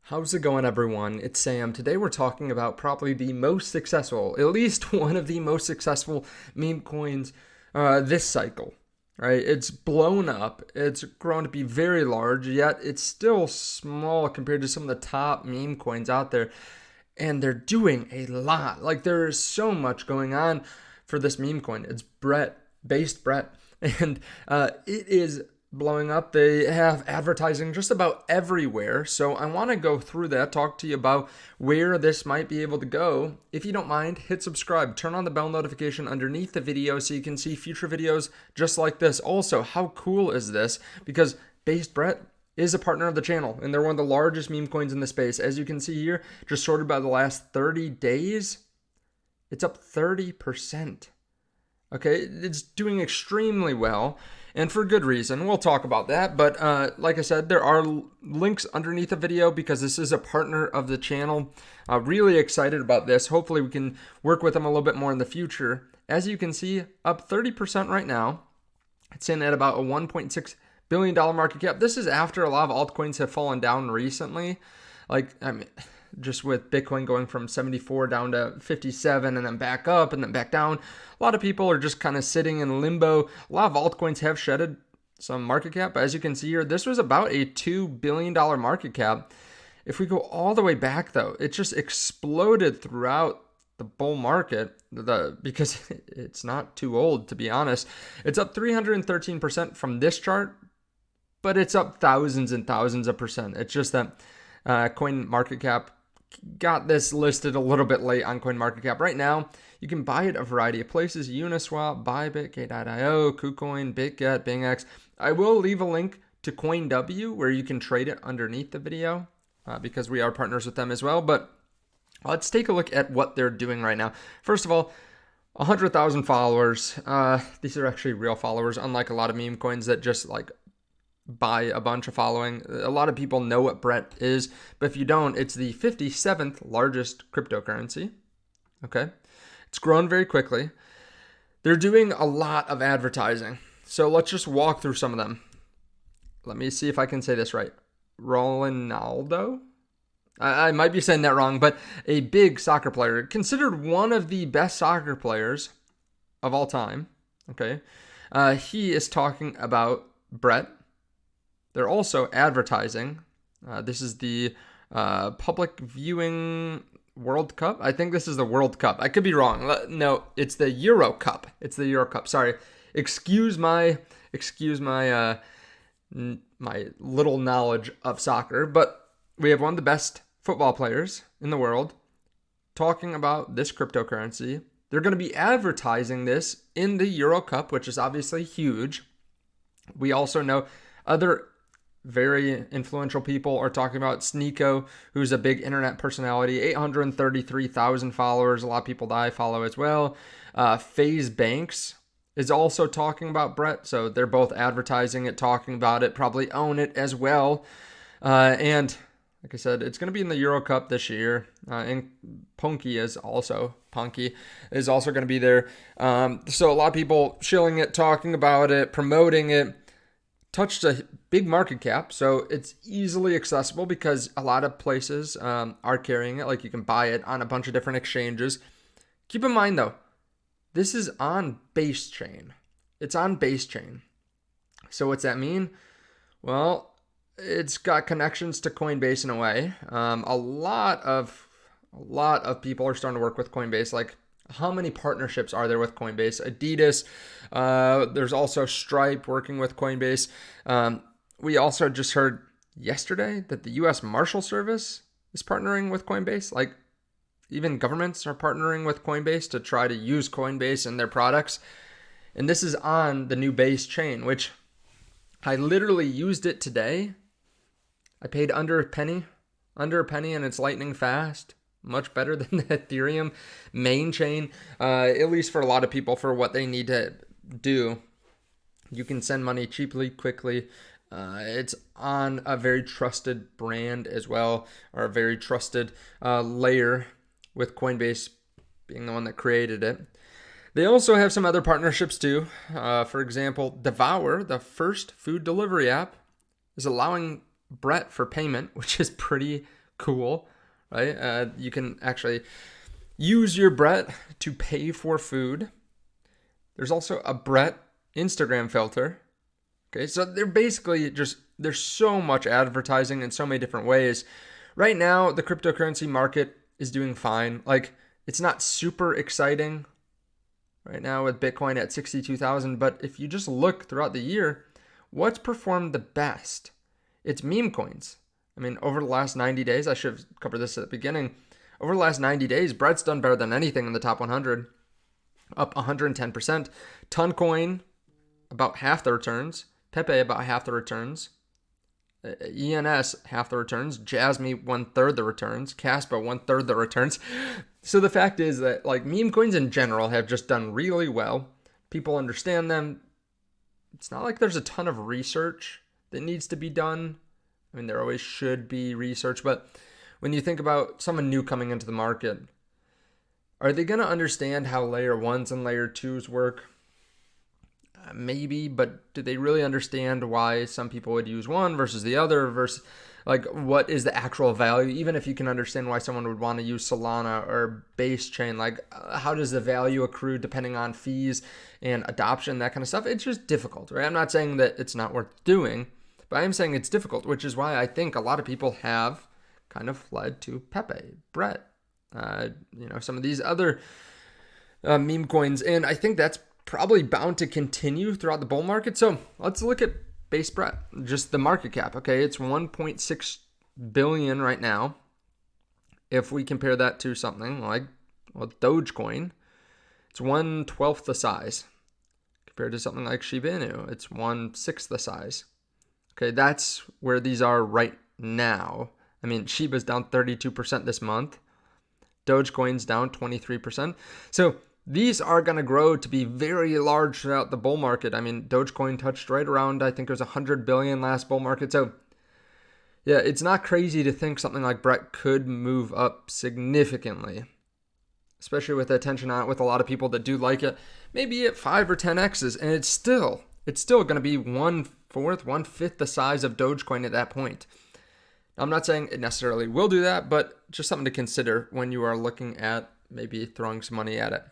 How's it going, everyone? It's Sam. Today we're talking about probably the most successful, at least one of the most successful meme coins this cycle, right? It's blown up. It's grown to be very large, yet it's still small compared to some of the top meme coins out there. And they're doing a lot. Like, there is so much going on for this meme coin. It's based Brett, and it is blowing up. They have advertising just about everywhere. So I want to go through that, talk to you about where this might be able to go. If you don't mind, hit subscribe, turn on the bell notification underneath the video so you can see future videos just like this. Also, how cool is this? Because Based Brett is a partner of the channel, and they're one of the largest meme coins in the space. As you can see here, just sorted by the last 30 days, it's up 30%. Okay, it's doing extremely well, and for good reason. We'll talk about that, but like I said, there are links underneath the video because this is a partner of the channel. Really excited about this. Hopefully we can work with them a little bit more in the future. As you can see, up 30% right now. It's in at about a $1.6 billion market cap. This is after a lot of altcoins have fallen down recently. Just with Bitcoin going from 74 down to 57 and then back up and then back down. A lot of people are just kind of sitting in limbo. A lot of altcoins have shedded some market cap. But as you can see here, this was about a $2 billion market cap. If we go all the way back, though, it just exploded throughout the bull market because it's not too old, to be honest. It's up 313% from this chart, but it's up thousands and thousands of percent. It's just that CoinMarketCap got this listed a little bit late on CoinMarketCap. Right now, you can buy it a variety of places: Uniswap, Bybit, Gate.io, KuCoin, BitGet, BingX. I will leave a link to CoinW where you can trade it underneath the video because we are partners with them as well. But let's take a look at what they're doing right now. First of all, 100,000 followers. These are actually real followers, unlike a lot of meme coins that just like buy a bunch of following. A lot of people know what Brett is, but if you don't, it's the 57th largest cryptocurrency. Okay. It's grown very quickly. They're doing a lot of advertising. So let's just walk through some of them. Let me see if I can say this right. Ronaldo? I might be saying that wrong, but a big soccer player, considered one of the best soccer players of all time. Okay. He is talking about Brett. They're also advertising. This is the public viewing World Cup. I think this is the World Cup. I could be wrong. No, it's the Euro Cup. It's the Euro Cup. Sorry. Excuse my my little knowledge of soccer, but we have one of the best football players in the world talking about this cryptocurrency. They're going to be advertising this in the Euro Cup, which is obviously huge. We also know other very influential people are talking about Sneeko, who's a big internet personality, 833,000 followers. A lot of people that I follow as well. FaZe Banks is also talking about Brett. So they're both advertising it, talking about it, probably own it as well. And like I said, it's going to be in the Euro Cup this year. And Punky is also going to be there. So a lot of people shilling it, talking about it, promoting it. Touched a big market cap, so it's easily accessible because a lot of places are carrying it. Like, you can buy it on a bunch of different exchanges. Keep in mind, though, this is on base chain. It's on base chain. So what's that mean? Well, it's got connections to Coinbase in a way. A lot of people are starting to work with Coinbase. Like, how many partnerships are there with Coinbase? Adidas. There's also Stripe working with Coinbase. We also just heard yesterday that the U.S. Marshal Service is partnering with Coinbase. Like, even governments are partnering with Coinbase to try to use Coinbase in their products. And this is on the new base chain, which I literally used it today. I paid under a penny, and it's lightning fast. Much better than the Ethereum main chain, at least for a lot of people, for what they need to do. You can send money cheaply, quickly. It's on a very trusted brand as well, or a very trusted layer, with Coinbase being the one that created it. They also have some other partnerships too. For example, Devour, the first food delivery app, is allowing Brett for payment, which is pretty cool, right? You can actually use your Brett to pay for food. There's also a Brett Instagram filter. Okay, so they're basically just, there's so much advertising in so many different ways. Right now, the cryptocurrency market is doing fine. Like, it's not super exciting right now with Bitcoin at 62,000, but if you just look throughout the year, what's performed the best? It's meme coins. I mean, over the last 90 days, I should have covered this at the beginning. Over the last 90 days, Brett's done better than anything in the top 100, up 110%. Toncoin, about half the returns. Pepe, about half the returns. ENS, half the returns. Jasmy, 1/3 the returns. Caspa, 1/3 the returns. So the fact is that, like, meme coins in general have just done really well. People understand them. It's not like there's a ton of research that needs to be done. I mean, there always should be research, but when you think about someone new coming into the market, are they going to understand how layer 1s and layer 2s work? Maybe, but do they really understand why some people would use one versus the other, versus like what is the actual value? Even if you can understand why someone would want to use Solana or base chain, like how does the value accrue depending on fees and adoption, that kind of stuff? It's just difficult, right? I'm not saying that it's not worth doing, but I am saying it's difficult, which is why I think a lot of people have kind of fled to Pepe, Brett, some of these other meme coins. And I think that's probably bound to continue throughout the bull market. So let's look at base Brett, just the market cap. Okay, it's 1.6 billion right now. If we compare that to something like, well, Dogecoin, it's 1/12 the size. Compared to something like Shiba Inu, it's 1/6 the size. Okay, that's where these are right now. I mean, Shiba's down 32% this month. Dogecoin's down 23%. So these are going to grow to be very large throughout the bull market. I mean, Dogecoin touched right around, I think it was 100 billion last bull market. So yeah, it's not crazy to think something like Brett could move up significantly, especially with the attention on it, with a lot of people that do like it, maybe at 5 or 10x's. And it's still going to be 1/4, 1/5 the size of Dogecoin at that point. I'm not saying it necessarily will do that, but just something to consider when you are looking at maybe throwing some money at it.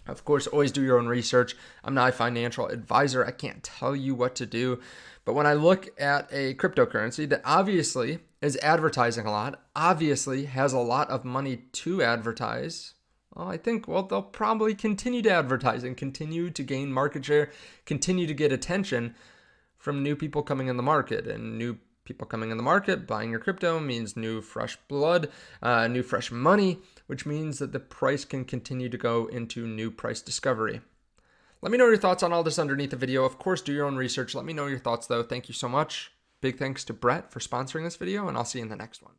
Of course, always do your own research. I'm not a financial advisor. I can't tell you what to do. But when I look at a cryptocurrency that obviously is advertising a lot, obviously has a lot of money to advertise, well, I think, they'll probably continue to advertise and continue to gain market share, continue to get attention from new people coming in the market. And new people coming in the market, buying your crypto, means new fresh blood, new fresh money, which means that the price can continue to go into new price discovery. Let me know your thoughts on all this underneath the video. Of course, do your own research. Let me know your thoughts, though. Thank you so much. Big thanks to Brett for sponsoring this video, and I'll see you in the next one.